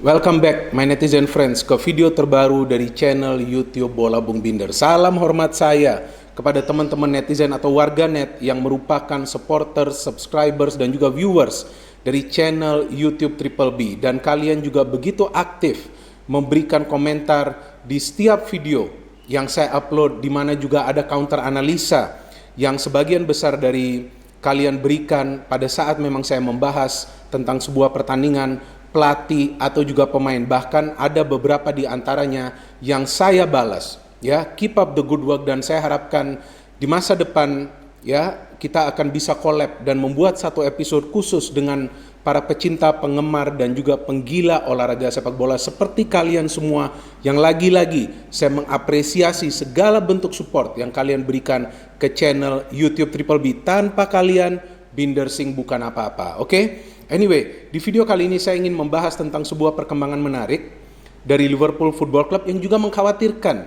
Welcome back my netizen friends ke video terbaru dari channel YouTube Bola Bung Binder. Salam hormat saya kepada teman-teman netizen atau warganet yang merupakan supporters, subscribers dan juga viewers dari channel YouTube Triple B. Dan kalian juga begitu aktif memberikan komentar di setiap video yang saya upload, di mana juga ada counter analisa yang sebagian besar dari kalian berikan pada saat memang saya membahas tentang sebuah pertandingan, pelatih atau juga pemain. Bahkan ada beberapa di antaranya yang saya balas. Ya, keep up the good work, dan saya harapkan di masa depan ya kita akan bisa collab dan membuat satu episode khusus dengan para pecinta, penggemar dan juga penggila olahraga sepak bola seperti kalian semua, yang lagi-lagi saya mengapresiasi segala bentuk support yang kalian berikan ke channel YouTube Triple B. Tanpa kalian Binder Singh bukan apa-apa. Oke? Anyway, di video kali ini saya ingin membahas tentang sebuah perkembangan menarik dari Liverpool Football Club yang juga mengkhawatirkan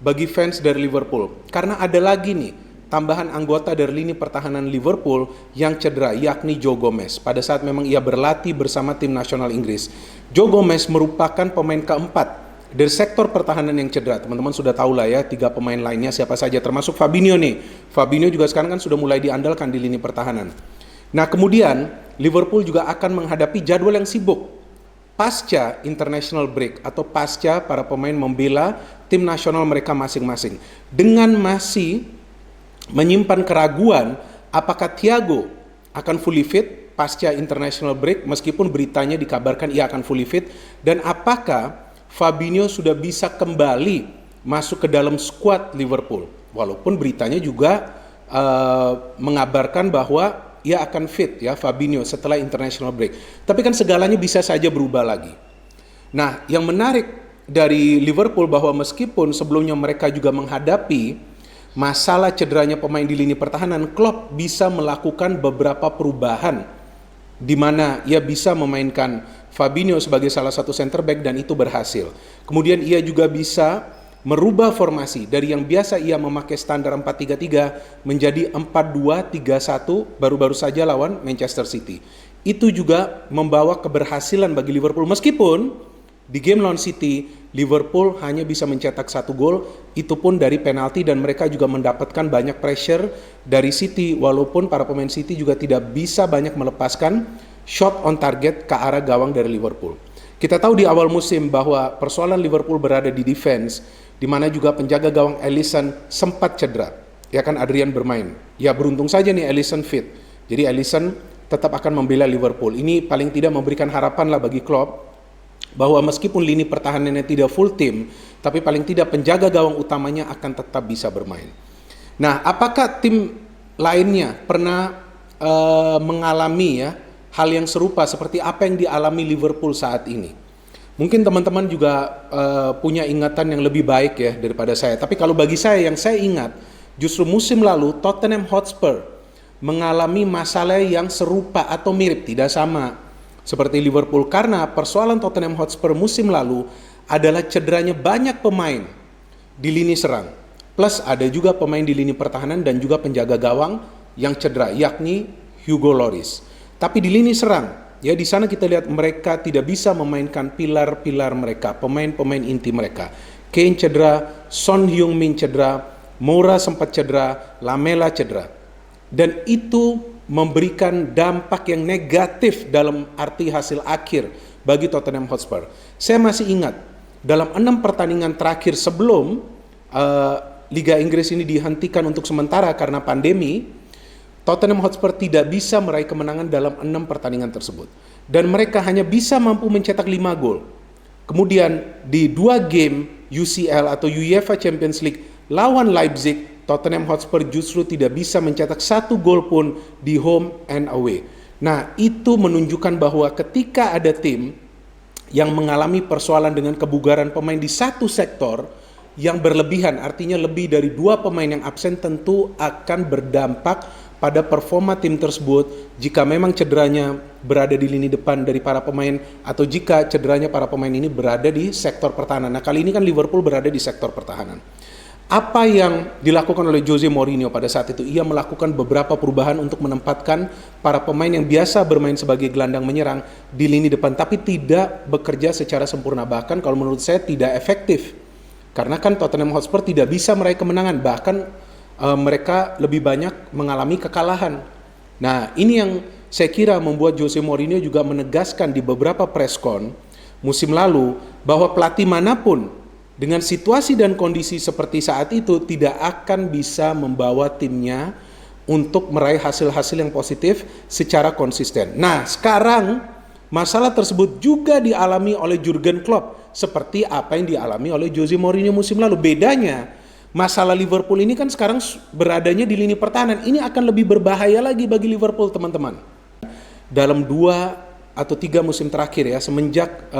bagi fans dari Liverpool. Karena ada lagi nih tambahan anggota dari lini pertahanan Liverpool yang cedera, yakni Joe Gomez. Pada saat memang ia berlatih bersama tim nasional Inggris. Joe Gomez merupakan pemain keempat dari sektor pertahanan yang cedera. Teman-teman sudah tahu lah ya, 3 pemain lainnya siapa saja, termasuk Fabinho nih. Fabinho juga sekarang kan sudah mulai diandalkan di lini pertahanan. Nah, kemudian Liverpool juga akan menghadapi jadwal yang sibuk pasca international break atau pasca para pemain membela tim nasional mereka masing-masing, dengan masih menyimpan keraguan apakah Thiago akan fully fit pasca international break, meskipun beritanya dikabarkan ia akan fully fit, dan apakah Fabinho sudah bisa kembali masuk ke dalam skuad Liverpool, walaupun beritanya juga mengabarkan bahwa ia akan fit ya Fabinho setelah international break. Tapi kan segalanya bisa saja berubah lagi. Nah, yang menarik dari Liverpool bahwa meskipun sebelumnya mereka juga menghadapi masalah cederanya pemain di lini pertahanan, Klopp bisa melakukan beberapa perubahan di mana ia bisa memainkan Fabinho sebagai salah satu center back dan itu berhasil. Kemudian ia juga bisa merubah formasi dari yang biasa ia memakai standar 4-3-3 menjadi 4-2-3-1 baru-baru saja lawan Manchester City. Itu juga membawa keberhasilan bagi Liverpool, meskipun di game lawan City Liverpool hanya bisa mencetak 1 gol, itu pun dari penalti, dan mereka juga mendapatkan banyak pressure dari City, walaupun para pemain City juga tidak bisa banyak melepaskan shot on target ke arah gawang dari Liverpool. Kita tahu di awal musim bahwa persoalan Liverpool berada di defense, di mana juga penjaga gawang Alisson sempat cedera. Ya kan, Adrian bermain. Ya beruntung saja nih Alisson fit. Jadi Alisson tetap akan membela Liverpool. Ini paling tidak memberikan harapan lah bagi Klopp bahwa meskipun lini pertahanannya tidak full tim, tapi paling tidak penjaga gawang utamanya akan tetap bisa bermain. Nah, apakah tim lainnya pernah mengalami ya hal yang serupa seperti apa yang dialami Liverpool saat ini? Mungkin teman-teman juga punya ingatan yang lebih baik ya daripada saya. Tapi kalau bagi saya, yang saya ingat justru musim lalu Tottenham Hotspur mengalami masalah yang serupa atau mirip, tidak sama seperti Liverpool, karena persoalan Tottenham Hotspur musim lalu adalah cederanya banyak pemain di lini serang, plus ada juga pemain di lini pertahanan dan juga penjaga gawang yang cedera, yakni Hugo Lloris. Tapi di lini serang, ya di sana kita lihat mereka tidak bisa memainkan pilar-pilar mereka, pemain-pemain inti mereka. Kane cedera, Son Heung-min cedera, Moura sempat cedera, Lamela cedera. Dan itu memberikan dampak yang negatif dalam arti hasil akhir bagi Tottenham Hotspur. Saya masih ingat dalam 6 pertandingan terakhir sebelum Liga Inggris ini dihentikan untuk sementara karena pandemi, Tottenham Hotspur tidak bisa meraih kemenangan dalam 6 pertandingan tersebut. Dan mereka hanya bisa mampu mencetak 5 gol. Kemudian di 2 game UCL atau UEFA Champions League lawan Leipzig, Tottenham Hotspur justru tidak bisa mencetak 1 gol pun di home and away. Nah, itu menunjukkan bahwa ketika ada tim yang mengalami persoalan dengan kebugaran pemain di satu sektor yang berlebihan, artinya lebih dari 2 pemain yang absen, tentu akan berdampak pada performa tim tersebut jika memang cederanya berada di lini depan dari para pemain atau jika cederanya para pemain ini berada di sektor pertahanan. Nah, kali ini kan Liverpool berada di sektor pertahanan. Apa yang dilakukan oleh Jose Mourinho pada saat itu? Ia melakukan beberapa perubahan untuk menempatkan para pemain yang biasa bermain sebagai gelandang menyerang di lini depan, tapi tidak bekerja secara sempurna. Bahkan kalau menurut saya tidak efektif. Karena kan Tottenham Hotspur tidak bisa meraih kemenangan, bahkan mereka lebih banyak mengalami kekalahan. Nah, ini yang saya kira membuat Jose Mourinho juga menegaskan di beberapa preskon musim lalu bahwa pelatih manapun dengan situasi dan kondisi seperti saat itu tidak akan bisa membawa timnya untuk meraih hasil-hasil yang positif secara konsisten. Nah, sekarang masalah tersebut juga dialami oleh Jurgen Klopp seperti apa yang dialami oleh Jose Mourinho musim lalu. Bedanya, masalah Liverpool ini kan sekarang beradanya di lini pertahanan. Ini akan lebih berbahaya lagi bagi Liverpool, teman-teman. Dalam 2 atau 3 musim terakhir ya, semenjak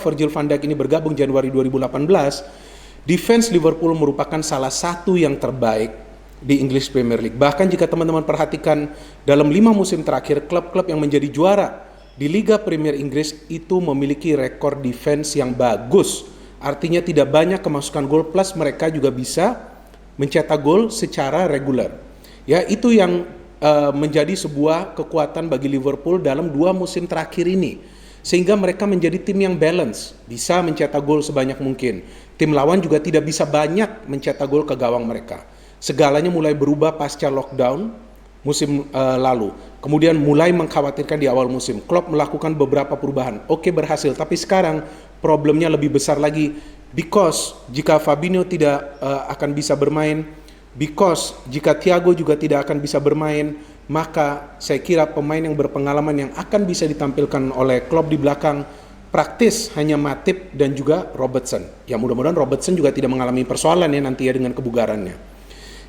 Virgil van Dijk ini bergabung Januari 2018, defense Liverpool merupakan salah satu yang terbaik di English Premier League. Bahkan jika teman-teman perhatikan dalam 5 musim terakhir, klub-klub yang menjadi juara di Liga Premier Inggris itu memiliki rekor defense yang bagus. Artinya tidak banyak kemasukan gol, plus mereka juga bisa mencetak gol secara reguler. Ya, itu yang menjadi sebuah kekuatan bagi Liverpool dalam 2 musim terakhir ini, sehingga mereka menjadi tim yang balance, bisa mencetak gol sebanyak mungkin. Tim lawan juga tidak bisa banyak mencetak gol ke gawang mereka. Segalanya mulai berubah pasca lockdown musim lalu, kemudian mulai mengkhawatirkan di awal musim. Klopp melakukan beberapa perubahan, oke, berhasil, tapi sekarang problemnya lebih besar lagi, because jika Fabinho tidak akan bisa bermain, because jika Thiago juga tidak akan bisa bermain, maka saya kira pemain yang berpengalaman yang akan bisa ditampilkan oleh Klopp di belakang praktis hanya Matip dan juga Robertson. Ya, mudah-mudahan Robertson juga tidak mengalami persoalan ya nanti ya dengan kebugarannya.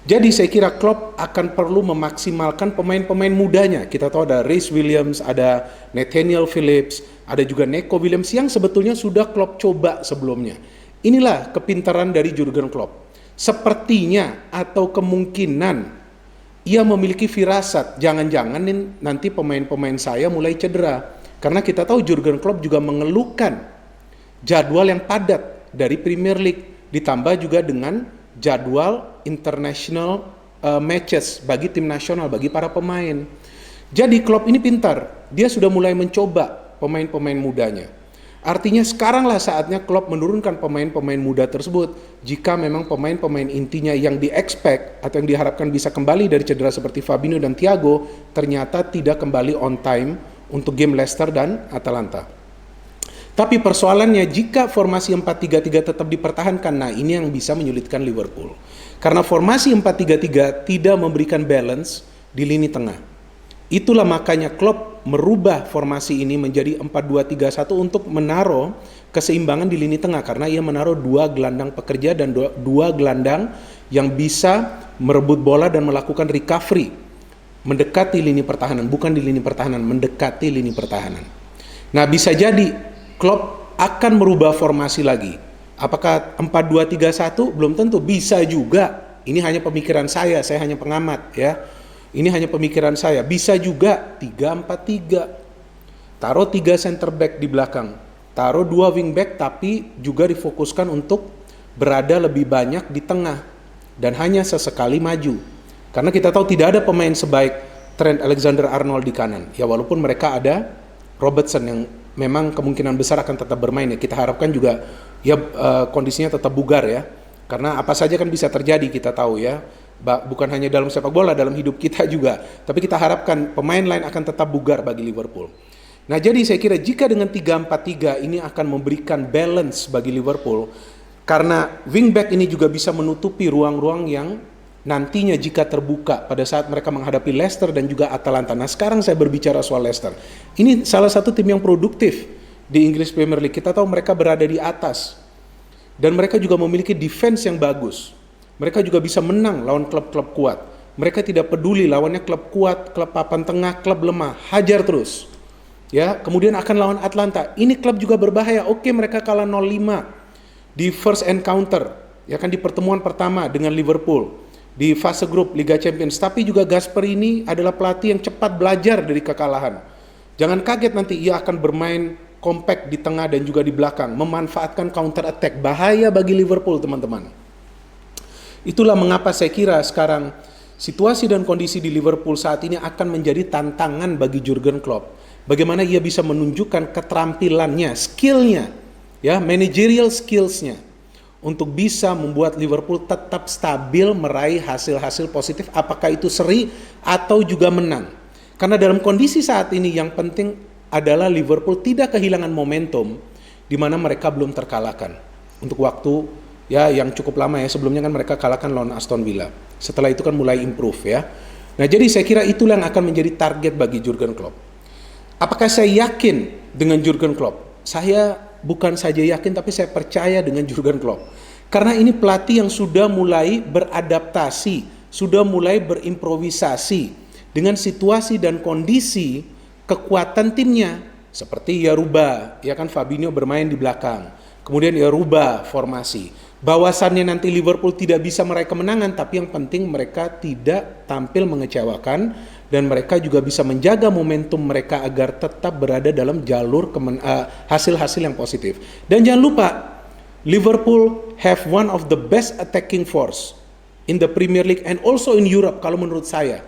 Jadi saya kira Klopp akan perlu memaksimalkan pemain-pemain mudanya. Kita tahu ada Reece Williams, ada Nathaniel Phillips, ada juga Neco Williams yang sebetulnya sudah Klopp coba sebelumnya. Inilah kepintaran dari Jurgen Klopp. Sepertinya atau kemungkinan ia memiliki firasat, jangan-jangan nanti pemain-pemain saya mulai cedera. Karena kita tahu Jurgen Klopp juga mengeluhkan jadwal yang padat dari Premier League, ditambah juga dengan jadwal international matches bagi tim nasional, bagi para pemain. Jadi Klopp ini pintar, dia sudah mulai mencoba pemain-pemain mudanya. Artinya sekaranglah saatnya Klopp menurunkan pemain-pemain muda tersebut jika memang pemain-pemain intinya yang di-expect atau yang diharapkan bisa kembali dari cedera seperti Fabinho dan Thiago ternyata tidak kembali on time untuk game Leicester dan Atalanta. Tapi persoalannya jika formasi 4-3-3 tetap dipertahankan, nah ini yang bisa menyulitkan Liverpool. Karena formasi 4-3-3 tidak memberikan balance di lini tengah. Itulah makanya Klopp merubah formasi ini menjadi 4-2-3-1 untuk menaruh keseimbangan di lini tengah, karena ia menaruh 2 gelandang pekerja dan 2 gelandang yang bisa merebut bola dan melakukan recovery mendekati lini pertahanan, bukan di lini pertahanan, mendekati lini pertahanan. Nah, bisa jadi Klopp akan merubah formasi lagi. Apakah 4-2-3-1? Belum tentu, bisa juga. Ini hanya pemikiran saya hanya pengamat ya. Ini hanya pemikiran saya. Bisa juga 3-4-3. Taruh 3 center back di belakang. Taruh 2 wing back tapi juga difokuskan untuk berada lebih banyak di tengah dan hanya sesekali maju. Karena kita tahu tidak ada pemain sebaik Trent Alexander-Arnold di kanan. Ya walaupun mereka ada Robertson yang memang kemungkinan besar akan tetap bermain ya. Kita harapkan juga ya kondisinya tetap bugar ya. Karena apa saja kan bisa terjadi, kita tahu ya. Bukan hanya dalam sepak bola, dalam hidup kita juga. Tapi kita harapkan pemain lain akan tetap bugar bagi Liverpool. Nah, jadi saya kira jika dengan 3-4-3 ini akan memberikan balance bagi Liverpool, karena wingback ini juga bisa menutupi ruang-ruang yang nantinya jika terbuka pada saat mereka menghadapi Leicester dan juga Atalanta. Nah, sekarang saya berbicara soal Leicester. Ini salah satu tim yang produktif di English Premier League. Kita tahu mereka berada di atas. Dan mereka juga memiliki defense yang bagus. Mereka juga bisa menang lawan klub-klub kuat. Mereka tidak peduli lawannya klub kuat, klub papan tengah, klub lemah, hajar terus. Ya, kemudian akan lawan Atlanta. Ini klub juga berbahaya. Oke, mereka kalah 0-5 di first encounter, ya kan, di pertemuan pertama dengan Liverpool di fase grup Liga Champions. Tapi juga Gasperini adalah pelatih yang cepat belajar dari kekalahan. Jangan kaget nanti ia akan bermain compact di tengah dan juga di belakang, memanfaatkan counter attack. Bahaya bagi Liverpool, teman-teman. Itulah mengapa saya kira sekarang situasi dan kondisi di Liverpool saat ini akan menjadi tantangan bagi Jurgen Klopp. Bagaimana ia bisa menunjukkan keterampilannya, skillnya, ya, managerial skillsnya untuk bisa membuat Liverpool tetap stabil meraih hasil-hasil positif, apakah itu seri atau juga menang. Karena dalam kondisi saat ini yang penting adalah Liverpool tidak kehilangan momentum di mana mereka belum terkalahkan untuk waktu ya yang cukup lama ya. Sebelumnya kan mereka kalahkan lawan Aston Villa. Setelah itu kan mulai improve ya. Nah, jadi saya kira itulah yang akan menjadi target bagi Jurgen Klopp. Apakah saya yakin dengan Jurgen Klopp? Saya bukan saja yakin, tapi saya percaya dengan Jurgen Klopp. Karena ini pelatih yang sudah mulai beradaptasi, sudah mulai berimprovisasi dengan situasi dan kondisi kekuatan timnya. Seperti ia rubah, ya kan, Fabinho bermain di belakang. Kemudian ia rubah formasi. Bahwasannya nanti Liverpool tidak bisa meraih kemenangan, tapi yang penting mereka tidak tampil mengecewakan dan mereka juga bisa menjaga momentum mereka agar tetap berada dalam jalur hasil-hasil yang positif. Dan jangan lupa, Liverpool have one of the best attacking force in the Premier League and also in Europe kalau menurut saya.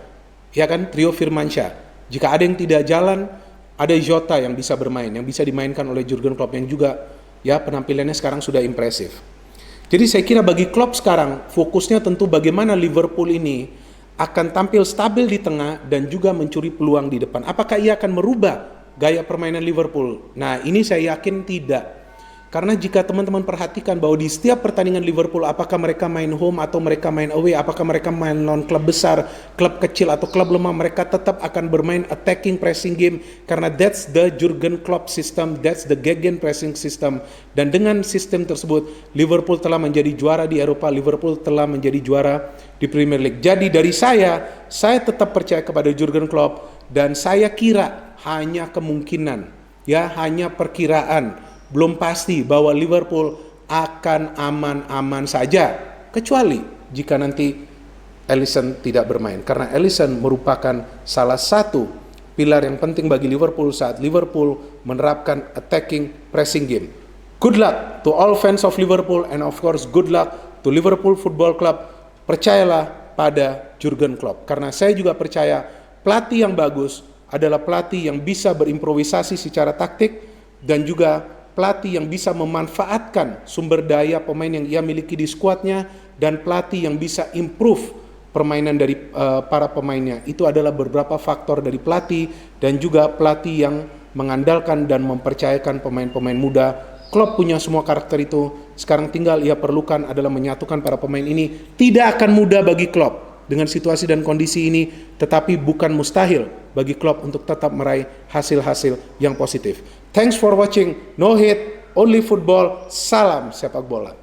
Ya kan, trio Firmansyah. Jika ada yang tidak jalan, ada Jota yang bisa bermain, yang bisa dimainkan oleh Jurgen Klopp yang juga ya penampilannya sekarang sudah impresif. Jadi saya kira bagi Klopp sekarang fokusnya tentu bagaimana Liverpool ini akan tampil stabil di tengah dan juga mencuri peluang di depan. Apakah ia akan merubah gaya permainan Liverpool? Nah, ini saya yakin tidak. Karena jika teman-teman perhatikan bahwa di setiap pertandingan Liverpool, apakah mereka main home atau mereka main away, apakah mereka main lawan klub besar, klub kecil atau klub lemah, mereka tetap akan bermain attacking pressing game karena that's the Jurgen Klopp system, that's the Gegenpressing system. Dan dengan sistem tersebut, Liverpool telah menjadi juara di Eropa, Liverpool telah menjadi juara di Premier League. Jadi dari saya tetap percaya kepada Jurgen Klopp dan saya kira hanya kemungkinan, ya hanya perkiraan, belum pasti bahwa Liverpool akan aman-aman saja, kecuali jika nanti Alisson tidak bermain. Karena Alisson merupakan salah satu pilar yang penting bagi Liverpool saat Liverpool menerapkan attacking pressing game. Good luck to all fans of Liverpool and of course good luck to Liverpool Football Club. Percayalah pada Jurgen Klopp. Karena saya juga percaya pelatih yang bagus adalah pelatih yang bisa berimprovisasi secara taktik dan juga pelatih yang bisa memanfaatkan sumber daya pemain yang ia miliki di skuadnya dan pelatih yang bisa improve permainan dari para pemainnya. Itu adalah beberapa faktor dari pelatih dan juga pelatih yang mengandalkan dan mempercayakan pemain-pemain muda. Klopp punya semua karakter itu. Sekarang tinggal ia perlukan adalah menyatukan para pemain ini. Tidak akan mudah bagi Klopp dengan situasi dan kondisi ini, tetapi bukan mustahil bagi Klopp untuk tetap meraih hasil-hasil yang positif. Thanks for watching. No hate, only football. Salam sepak bola.